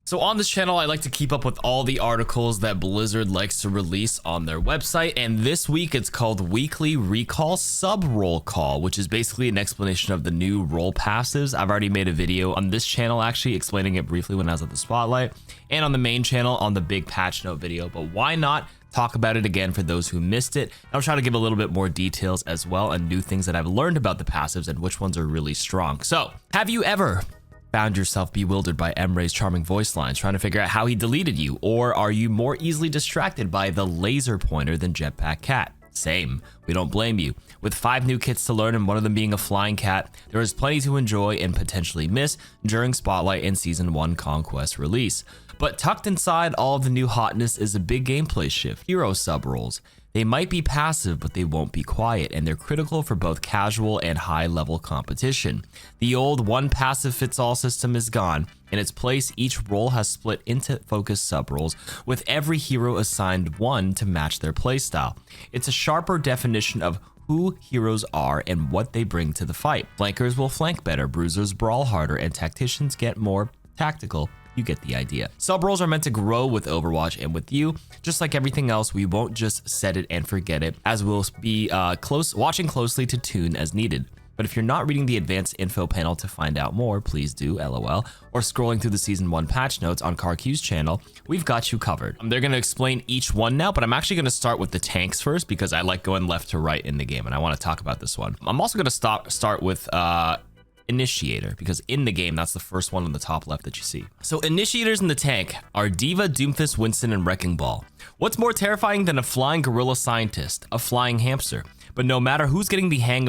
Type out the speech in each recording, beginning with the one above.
So on this channel, I like to keep up with all the articles that Blizzard likes to release on their website. And this week it's called Weekly Recall Sub-Roll Call, which is basically an explanation of the new role passives. I've already made a video on this channel actually explaining it briefly when I was at the spotlight, and on the main channel on the big patch note video. But why not talk about it again for those who missed it? I'll try to give a little bit more details as well and new things that I've learned about the passives and which ones are really strong. So have you ever found yourself bewildered by Emre's charming voice lines, trying to figure out how he deleted you? Or are you more easily distracted by the laser pointer than Jetpack Cat? Same, we don't blame you. With 5 new kits to learn and one of them being a flying cat, there is plenty to enjoy and potentially miss during Spotlight and Season 1 Conquest release. But tucked inside all of the new hotness is a big gameplay shift: hero sub-rolls. They might be passive, but they won't be quiet, and they're critical for both casual and high-level competition. The old one-passive-fits-all system is gone. In its place, each role has split into focused sub-roles, with every hero assigned one to match their playstyle. It's a sharper definition of who heroes are and what they bring to the fight. Flankers will flank better, bruisers brawl harder, and tacticians get more tactical. You get the idea. Sub-roles are meant to grow with Overwatch and with you. Just like everything else, we won't just set it and forget it, as we'll be watching closely to tune as needed. But if you're not reading the advanced info panel to find out more, please do, LOL, or scrolling through the Season 1 patch notes on CarQ's channel, we've got you covered. They're going to explain each one now, but I'm actually going to start with the tanks first because I like going left to right in the game, and I want to talk about this one. I'm also going to start with Initiator, because in the game, that's the first one on the top left that you see. So initiators in the tank are D.Va, Doomfist, Winston, and Wrecking Ball. What's more terrifying than a flying gorilla scientist, a flying hamster? But no matter who's getting the hang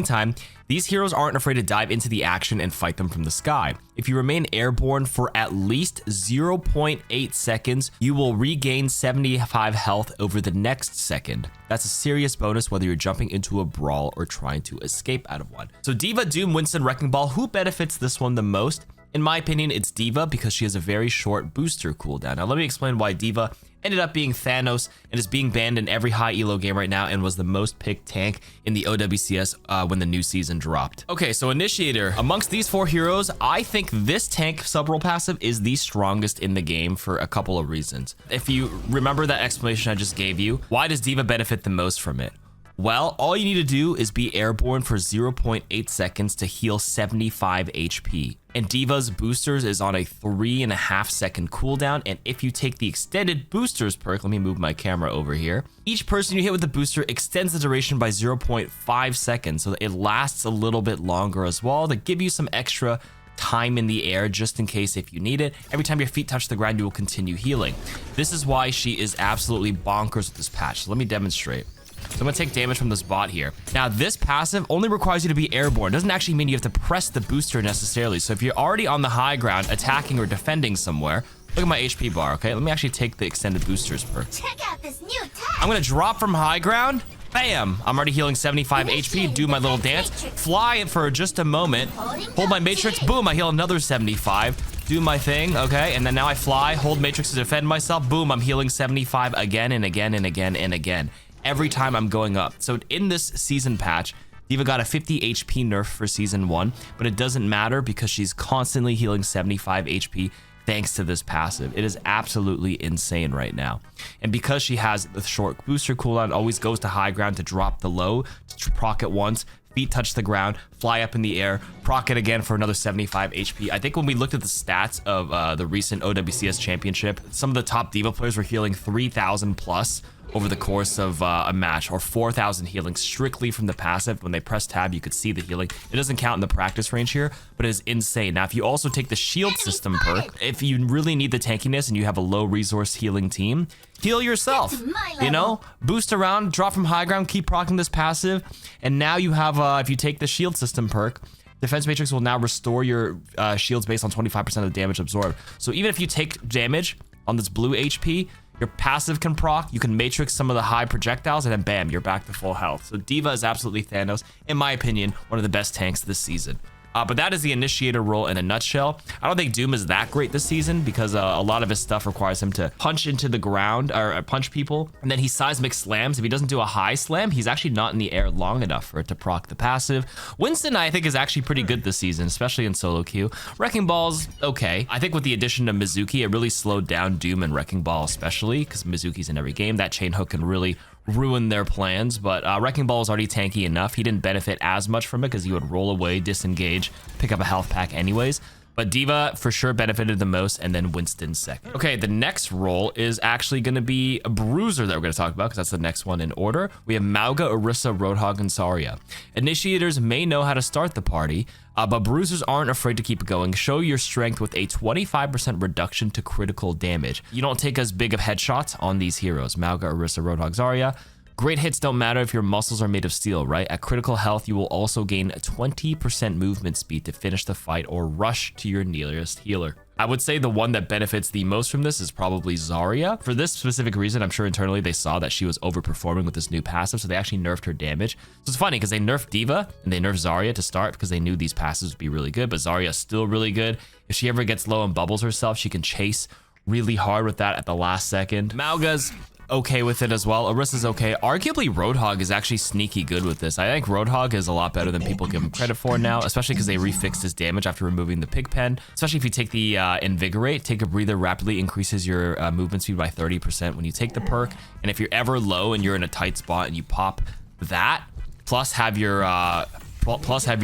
time, these heroes aren't afraid to dive into the action and fight them from the sky. If you remain airborne for at least 0.8 seconds, you will regain 75 health over the next second. That's a serious bonus whether you're jumping into a brawl or trying to escape out of one. So D.Va, Doom, Winston, Wrecking Ball, who benefits this one the most? In my opinion, it's D.Va because she has a very short booster cooldown. Now let me explain why D.Va ended up being Thanos and is being banned in every high elo game right now and was the most picked tank in the OWCS when the new season dropped. Okay, so Initiator. Amongst these 4 heroes, I think this tank sub-role passive is the strongest in the game for a couple of reasons. If you remember that explanation I just gave you, why does D.Va benefit the most from it? Well, all you need to do is be airborne for 0.8 seconds to heal 75 HP. And D.Va's boosters is on a 3.5 second cooldown, and if you take the extended boosters perk, let me move my camera over here, each person you hit with the booster extends the duration by 0.5 seconds, so that it lasts a little bit longer as well to give you some extra time in the air just in case if you need it. Every time your feet touch the ground, you will continue healing. This is why she is absolutely bonkers with this patch. So let me demonstrate. So I'm gonna take damage from this bot here. Now this passive only requires you to be airborne. It doesn't actually mean you have to press the booster necessarily. So if you're already on the high ground attacking or defending somewhere, look at my HP bar, okay? Let me actually take the extended boosters perk. Check out this new tech. I'm gonna drop from high ground. Bam! I'm already healing 75 HP, do my little dance, fly it for just a moment, hold my matrix, boom, I heal another 75, do my thing, okay? And then now I fly, hold matrix to defend myself, boom, I'm healing 75 again and again and again and again. Every time I'm going up. So in this season patch, D.Va got a 50 HP nerf for season 1, but it doesn't matter because she's constantly healing 75 HP thanks to this passive. It is absolutely insane right now. And because she has the short booster cooldown, always goes to high ground to drop the low, to proc it once, feet touch the ground, fly up in the air, proc it again for another 75 HP. I think when we looked at the stats of the recent OWCS championship, some of the top D.Va players were healing 3,000 plus over the course of a match, or 4,000 healing strictly from the passive. When they press tab, you could see the healing. It doesn't count in the practice range here, but it is insane. Now, if you also take the shield system perk, if you really need the tankiness and you have a low resource healing team, heal yourself, you know, boost around, drop from high ground, keep proccing this passive. And now you have, if you take the shield system perk, Defense Matrix will now restore your shields based on 25% of the damage absorbed. So even if you take damage on this blue HP, your passive can proc, you can matrix some of the high projectiles, and then bam, you're back to full health. So D.Va is absolutely Thanos, in my opinion, one of the best tanks this season. But that is the Initiator role in a nutshell. I don't think Doom is that great this season because a lot of his stuff requires him to punch into the ground or punch people. And then he seismic slams. If he doesn't do a high slam, he's actually not in the air long enough for it to proc the passive. Winston, I think, is actually pretty good this season, especially in solo queue. Wrecking Ball's okay. I think with the addition of Mizuki, it really slowed down Doom and Wrecking Ball, especially because Mizuki's in every game. That chain hook can really ruin their plans, but Wrecking Ball was already tanky enough. He didn't benefit as much from it because he would roll away, disengage, pick up a health pack anyways. But D.Va for sure benefited the most, and then Winston second. Okay, the next role is actually going to be a Bruiser that we're going to talk about because that's the next one in order. We have Mauga, Orisa, Roadhog, and Zarya. Initiators may know how to start the party, but Bruisers aren't afraid to keep it going. Show your strength with a 25% reduction to critical damage. You don't take as big of headshots on these heroes. Mauga, Orisa, Roadhog, Zarya. Great hits don't matter if your muscles are made of steel, right? At critical health, you will also gain 20% movement speed to finish the fight or rush to your nearest healer. I would say the one that benefits the most from this is probably Zarya. For this specific reason, I'm sure internally they saw that she was overperforming with this new passive, so they actually nerfed her damage. So it's funny because they nerfed D.Va and they nerfed Zarya to start because they knew these passives would be really good, but Zarya is still really good. If she ever gets low and bubbles herself, she can chase really hard with that at the last second. Mauga's okay with it as well. Orisa's okay. Arguably, Roadhog is actually sneaky good with this. I think Roadhog is a lot better than people give him credit for now, especially because they refixed his damage after removing the pig pen. Especially if you take the Invigorate, take a breather rapidly increases your movement speed by 30% when you take the perk. And if you're ever low and you're in a tight spot and you pop that, plus have your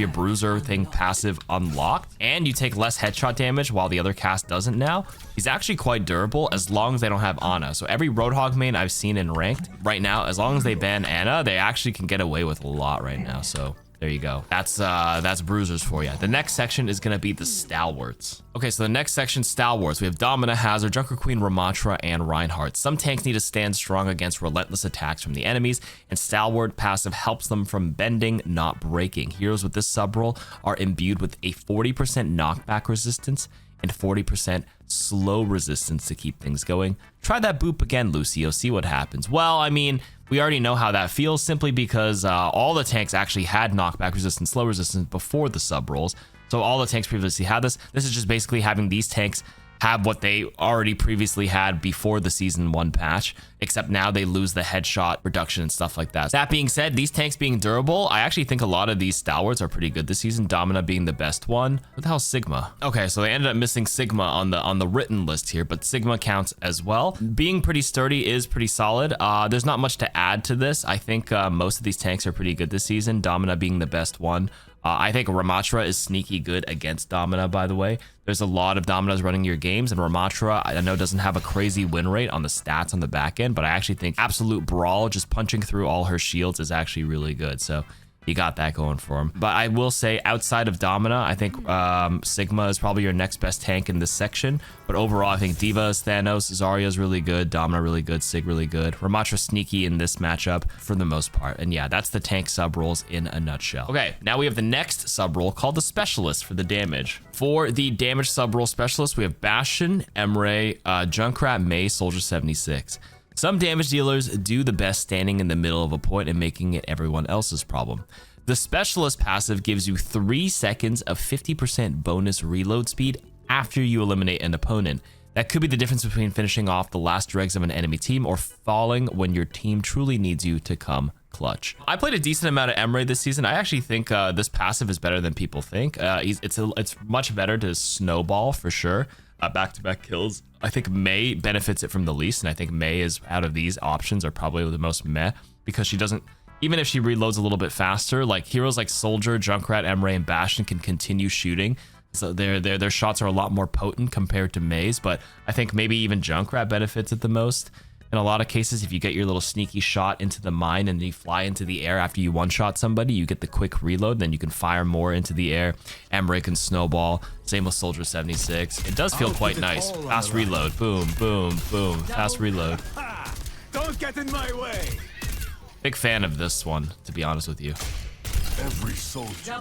Bruiser thing passive unlocked, and you take less headshot damage while the other cast doesn't now, he's actually quite durable as long as they don't have Ana. So every Roadhog main I've seen in ranked right now, as long as they ban Ana, they actually can get away with a lot right now. So there you go. That's Bruisers for you. The next section is gonna be the Stalwarts. Okay, so the next section, Stalwarts. We have Domina, Hazard, Junker Queen, Ramattra, and Reinhardt. Some tanks need to stand strong against relentless attacks from the enemies, and Stalwart passive helps them from bending, not breaking. Heroes with this sub-role are imbued with a 40% knockback resistance and 40% slow resistance to keep things going. Try that boop again, Lucio, see what happens. Well, I mean, we already know how that feels simply because all the tanks actually had knockback resistance, slow resistance before the sub rolls. So all the tanks previously had this. This is just basically having these tanks have what they already previously had before the season 1 patch, except now they lose the headshot reduction and stuff like that. That being said, these tanks being durable, I actually think a lot of these Stalwarts are pretty good this season, Domina being the best one. What the hell's Sigma? Okay, so they ended up missing Sigma on the written list here, but Sigma counts as well. Being pretty sturdy is pretty solid. There's not much to add to this. I think most of these tanks are pretty good this season, Domina being the best one. I think Ramattra is sneaky good against Domina, by the way. There's a lot of Dominas running your games, and Ramattra, I know, doesn't have a crazy win rate on the stats on the back end, but I actually think Absolute Brawl, just punching through all her shields, is actually really good. So you got that going for him. But I will say, outside of Domina, I think Sigma is probably your next best tank in this section. But overall, I think D.Va is Thanos, Zarya is really good, Domina really good, Sig really good. Ramattra sneaky in this matchup for the most part. And yeah, that's the tank sub roles in a nutshell. Okay, now we have the next sub role called the Specialist for the damage. For the damage sub role specialist, we have Bastion, Emre, Junkrat, Mei, Soldier 76. Some damage dealers do the best standing in the middle of a point and making it everyone else's problem. The Specialist passive gives you 3 seconds of 50% bonus reload speed after you eliminate an opponent. That could be the difference between finishing off the last dregs of an enemy team or falling when your team truly needs you to come clutch. I played a decent amount of Emre this season. I actually think this passive is better than people think. It's much better to snowball for sure. Back-to-back kills. I think Mei benefits it from the least, and I think Mei is, out of these options, are probably the most meh because she doesn't, even if she reloads a little bit faster, like heroes like Soldier, Junkrat, Emre, and Bastion can continue shooting. So their shots are a lot more potent compared to Mei's, but I think maybe even Junkrat benefits it the most. In a lot of cases, if you get your little sneaky shot into the mine and you fly into the air after you one-shot somebody, you get the quick reload, then you can fire more into the air. Emre can snowball. Same with Soldier 76. It does feel quite nice. Fast reload. Boom, boom, boom. Fast reload. Don't get in my way. Big fan of this one, to be honest with you. Every soldier.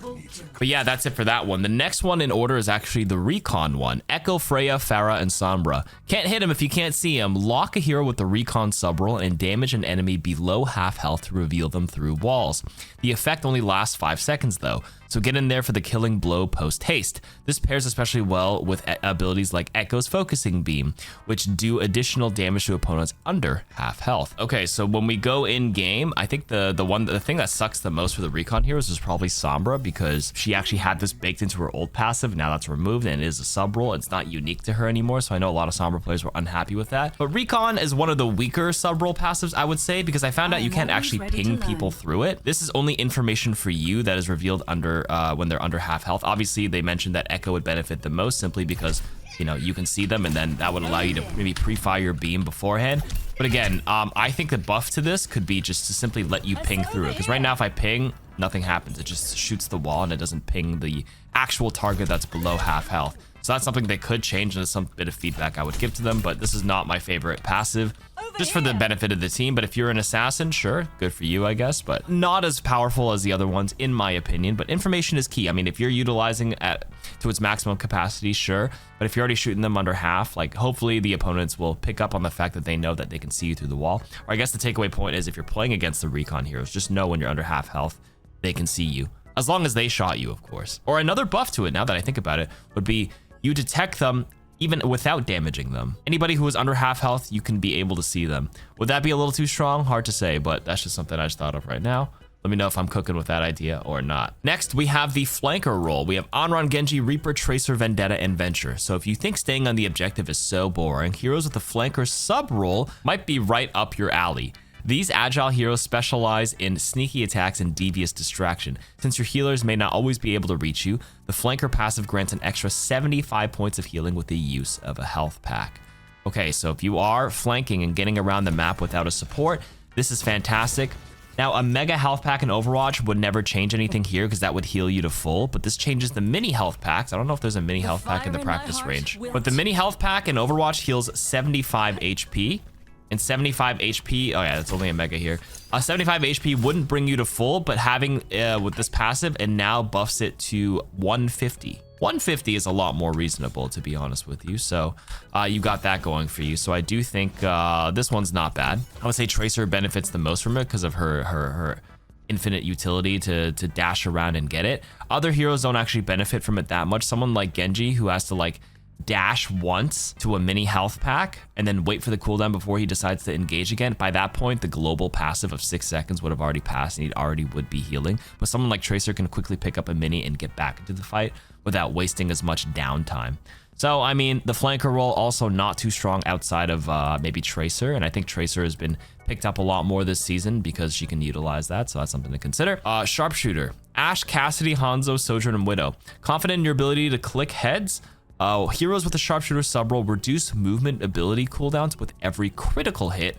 But yeah, that's it for that one. The next one in order is actually the Recon one. Echo, Freja, Pharah, and Sombra. Can't hit him if you can't see him. Lock a hero with the Recon sub-roll and damage an enemy below half health to reveal them through walls. The effect only lasts 5 seconds though. So get in there for the killing blow post haste. This pairs especially well with abilities like Echo's focusing beam, which do additional damage to opponents under half health. Okay, so when we go in game, I think the thing that sucks the most for the Recon heroes is probably Sombra, because she actually had this baked into her old passive. Now that's removed and it is a sub role. It's not unique to her anymore, so I know a lot of Sombra players were unhappy with that. But Recon is one of the weaker sub role passives, I would say, because I found out you can't actually ping people through it. This is only information for you that is revealed under when they're under half health. Obviously, they mentioned that Echo would benefit the most simply because, you know, you can see them and then that would allow you to maybe pre-fire your beam beforehand. But again, I think the buff to this could be just to simply let you ping through it, because right now if I ping, nothing happens. It just shoots the wall and it doesn't ping the actual target that's below half health. So that's something they could change, and it's some bit of feedback I would give to them, but this is not my favorite passive, just for the benefit of the team. But if you're an assassin, sure, good for you, I guess, but not as powerful as the other ones, in my opinion. But information is key. I mean, if you're utilizing it to its maximum capacity, sure, but if you're already shooting them under half, like, hopefully the opponents will pick up on the fact that they know that they can see you through the wall. Or I guess the takeaway point is, if you're playing against the Recon heroes, just know when you're under half health, they can see you, as long as they shot you, of course. Or another buff to it, now that I think about it, would be you detect them even without damaging them. Anybody who is under half health, you can be able to see them. Would that be a little too strong? Hard to say, but that's just something I just thought of right now. Let me know if I'm cooking with that idea or not. Next, we have the flanker role. We have Anran, Genji, Reaper, Tracer, Vendetta, and Venture. So if you think staying on the objective is so boring, heroes with the flanker sub role might be right up your alley. These agile heroes specialize in sneaky attacks and devious distraction. Since your healers may not always be able to reach you, the flanker passive grants an extra 75 points of healing with the use of a health pack. Okay, so if you are flanking and getting around the map without a support, this is fantastic. Now, a mega health pack in Overwatch would never change anything here, because that would heal you to full, but this changes the mini health packs. I don't know if there's a mini health pack in the practice range, but the mini health pack in Overwatch heals 75 HP. And 75 HP, oh yeah, that's only a mega here. 75 HP wouldn't bring you to full, but having with this passive, and now buffs it to 150. 150 is a lot more reasonable, to be honest with you. So you got that going for you. So I do think this one's not bad. I would say Tracer benefits the most from it because of her infinite utility to dash around and get it. Other heroes don't actually benefit from it that much. Someone like Genji, who has to like dash once to a mini health pack and then wait for the cooldown before he decides to engage again. By that point, the global passive of 6 seconds would have already passed and he already would be healing. But someone like Tracer can quickly pick up a mini and get back into the fight without wasting as much downtime. So, I mean, the flanker role also not too strong outside of maybe Tracer, and I think Tracer has been picked up a lot more this season because she can utilize that, so that's something to consider. Sharpshooter. Ashe, Cassidy, Hanzo, Sojourn, and Widow. Confident in your ability to click heads? Heroes with the Sharpshooter subrole reduce movement ability cooldowns with every critical hit,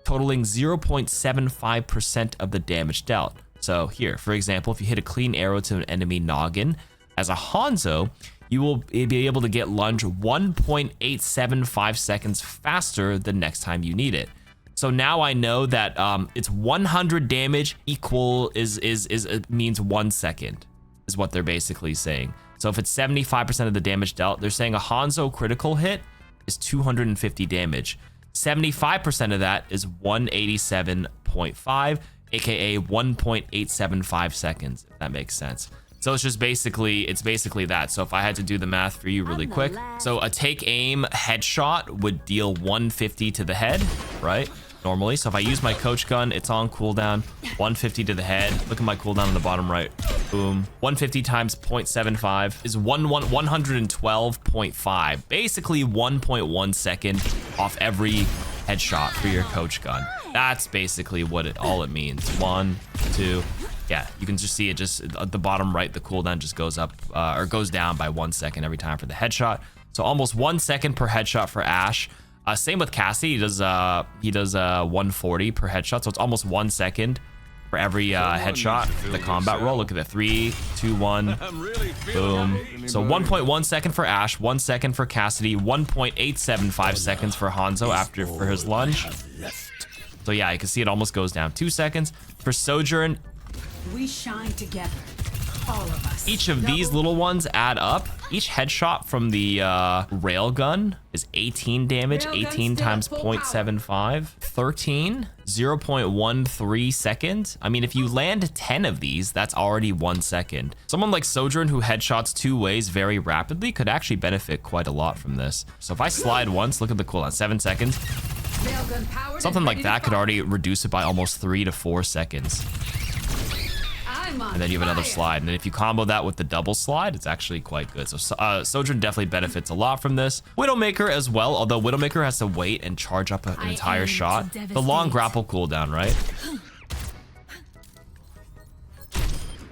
totaling 0.75% of the damage dealt. So here, for example, if you hit a clean arrow to an enemy noggin, as a Hanzo, you will be able to get lunge 1.875 seconds faster the next time you need it. So now I know that it's 100 damage means 1 second, is what they're basically saying. So if it's 75% of the damage dealt, they're saying a Hanzo critical hit is 250 damage. 75% of that is 187.5, aka 1.875 seconds, if that makes sense. So it's just basically that. So if I had to do the math for you really quick, so a take aim headshot would deal 150 to the head, right? Normally. So if I use my coach gun, it's on cooldown, 150 to the head. Look at my cooldown on the bottom right. Boom. 150 times 0.75 is 112.5. Basically 1.1 second off every headshot for your coach gun. That's basically what all it means. 1, 2. Yeah, you can just see it just at the bottom right, the cooldown just goes up or goes down by 1 second every time for the headshot. So almost 1 second per headshot for Ashe. Same with Cassidy, he does 140 per headshot, so it's almost 1 second for every headshot for the combat roll. Look at that, 3, 2, 1, boom. So 1.1 second for Ashe, 1 second for Cassidy, 1.875 seconds for Hanzo for his lunge. So yeah, you can see it almost goes down 2 seconds. For Sojourn, we shine together. Each of these little ones add up. Each headshot from the railgun is 18 damage, 18 times 0.75, 13, 0.13 seconds. I mean, if you land 10 of these, that's already 1 second. Someone like Sojourn who headshots 2 ways very rapidly could actually benefit quite a lot from this. So if I slide once, look at the cooldown, 7 seconds. Something like that could already reduce it by almost 3 to 4 seconds. And then you have another slide. And if you combo that with the double slide, it's actually quite good. So Sojourn definitely benefits a lot from this. Widowmaker as well, although Widowmaker has to wait and charge up an entire shot. The long grapple cooldown, right?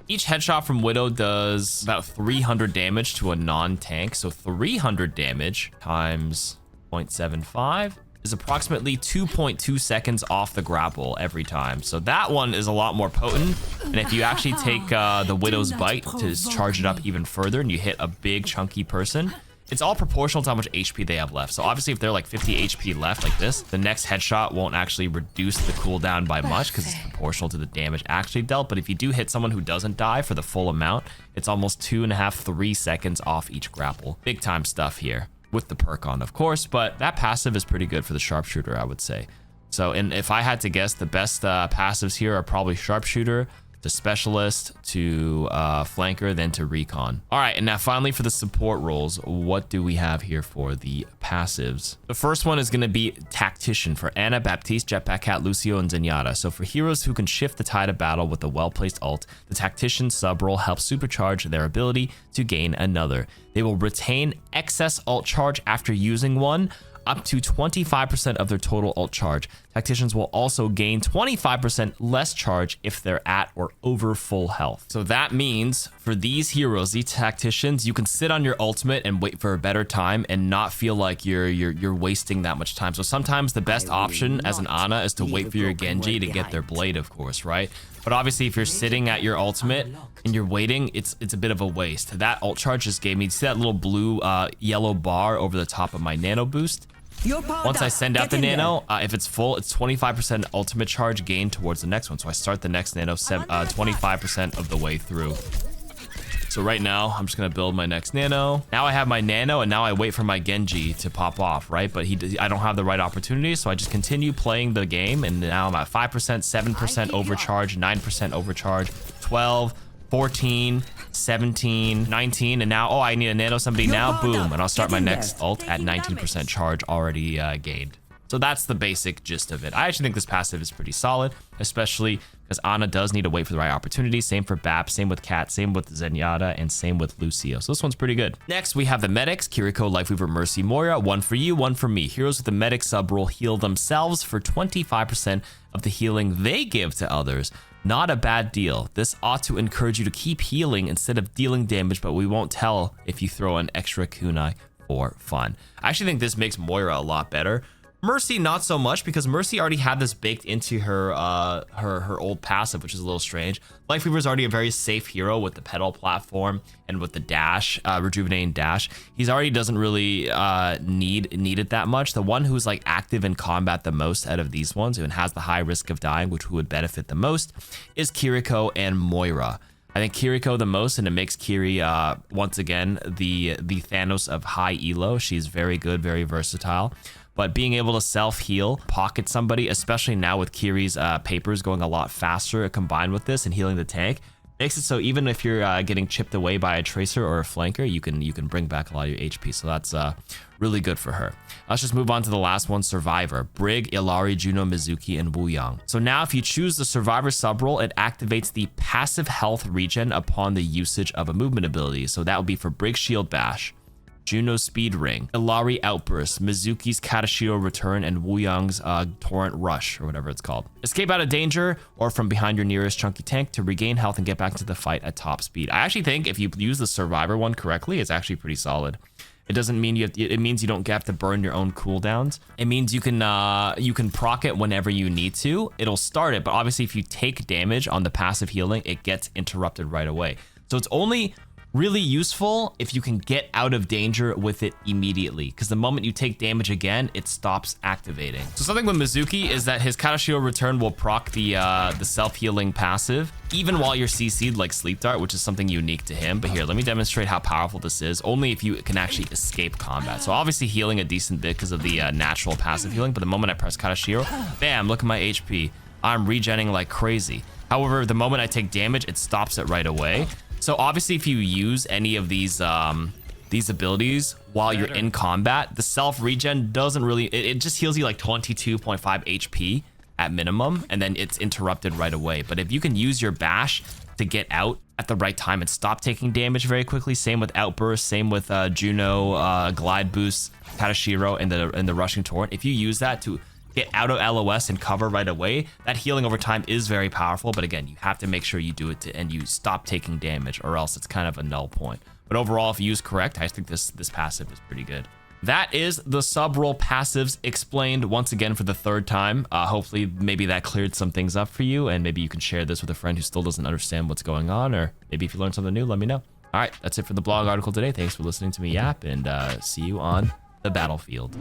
Each headshot from Widow does about 300 damage to a non-tank. So 300 damage times 0.75 is approximately 2.2 seconds off the grapple every time. So that one is a lot more potent. And if you actually take the Widow's Bite to charge it up even further and you hit a big chunky person, it's all proportional to how much HP they have left. So obviously if they're like 50 HP left like this, the next headshot won't actually reduce the cooldown by much because it's proportional to the damage actually dealt. But if you do hit someone who doesn't die for the full amount, it's almost 2.5, 3 seconds off each grapple. Big time stuff here. With the perk on, of course, but that passive is pretty good for the Sharpshooter, I would say. So, and if I had to guess, the best passives here are probably Sharpshooter, to Specialist, to Flanker, then to Recon. All right, and now finally for the support roles, what do we have here for the passives? The first one is going to be Tactician for Ana, Baptiste, Jetpack Cat, Lucio, and Zenyatta. So for heroes who can shift the tide of battle with a well-placed ult, the Tactician sub-role helps supercharge their ability to gain another. They will retain excess ult charge after using one, up to 25% of their total ult charge. Tacticians will also gain 25% less charge if they're at or over full health. So that means for these heroes, these tacticians, you can sit on your ultimate and wait for a better time and not feel like you're wasting that much time. So sometimes the best option as an Ana is to wait for your Genji to get their blade, of course, right? But obviously if you're sitting at your ultimate and you're waiting, it's a bit of a waste. That ult charge just gave me, see that little blue yellow bar over the top of my nano boost? Once I send out the nano, if it's full, it's 25% ultimate charge gained towards the next one. So I start the next nano 25% of the way through. So right now, I'm just going to build my next nano. Now I have my nano, and now I wait for my Genji to pop off, right? But I don't have the right opportunity, so I just continue playing the game, and now I'm at 5%, 7% overcharge, 9% overcharge, 12, 14, 17, 19, and now, oh, I need a nano somebody now, boom, and I'll start my next ult at 19% charge already gained. So that's the basic gist of it. I actually think this passive is pretty solid, especially because Ana does need to wait for the right opportunity. Same for Bap, same with Cat, same with Zenyatta, and same with Lucio. So this one's pretty good. Next, we have the medics, Kiriko, Lifeweaver, Mercy, Moira. One for you, one for me. Heroes with the medic sub role heal themselves for 25% of the healing they give to others. Not a bad deal. This ought to encourage you to keep healing instead of dealing damage, but we won't tell if you throw an extra kunai for fun. I actually think this makes Moira a lot better. Mercy, not so much, because Mercy already had this baked into her her old passive, which is a little strange. Lifeweaver is already a very safe hero with the pedal platform and with the dash, rejuvenating dash. He's already doesn't really need it that much. The one who's like active in combat the most out of these ones and has the high risk of dying, which would benefit the most, is Kiriko and Moira. I think Kiriko the most, and it makes Kiri once again the Thanos of high elo. She's very good, very versatile. But being able to self-heal, pocket somebody, especially now with Kiri's papers going a lot faster combined with this and healing the tank, makes it so even if you're getting chipped away by a tracer or a flanker, you can bring back a lot of your HP. So that's really good for her. Let's just move on to the last one, Survivor. Brig, Illari, Juno, Mizuki, and Wuyang. So now if you choose the Survivor subrole, it activates the passive health regen upon the usage of a movement ability. So that would be for Brig Shield Bash, Juno's Speed Ring, Illari Outburst, Mizuki's Katashiro Return, and Wuyang's Torrent Rush, or whatever it's called. Escape out of danger or from behind your nearest chunky tank to regain health and get back to the fight at top speed. I actually think if you use the Survivor one correctly, it's actually pretty solid. It doesn't mean it means you don't have to burn your own cooldowns. It means you can proc it whenever you need to. It'll start it, but obviously if you take damage on the passive healing, it gets interrupted right away. So it's only Really useful if you can get out of danger with it immediately, because the moment you take damage again, it stops activating. So something with Mizuki is that his Katashiro return will proc the self-healing passive, even while you're CC'd like Sleep Dart, which is something unique to him. But here, let me demonstrate how powerful this is, only if you can actually escape combat. So obviously healing a decent bit because of the natural passive healing, but the moment I press Katashiro, bam, look at my HP. I'm regenning like crazy. However, the moment I take damage, it stops it right away. So obviously, if you use any of these abilities while you're in combat, the self regen doesn't really, it just heals you like 22.5 HP at minimum, and then it's interrupted right away. But if you can use your bash to get out at the right time and stop taking damage very quickly, same with Outburst, same with Juno, Glide Boost, Katashiro, and the Rushing Torrent, if you use that to get out of LOS and cover right away, that healing over time is very powerful. But again, you have to make sure you do it and you stop taking damage, or else it's kind of a null point. But overall, if you use correct, I think this passive is pretty good. That is the sub-role passives explained once again for the third time. Hopefully, maybe that cleared some things up for you, and maybe you can share this with a friend who still doesn't understand what's going on, or maybe if you learned something new, let me know. All right, that's it for the blog article today. Thanks for listening to me yap, and see you on the battlefield.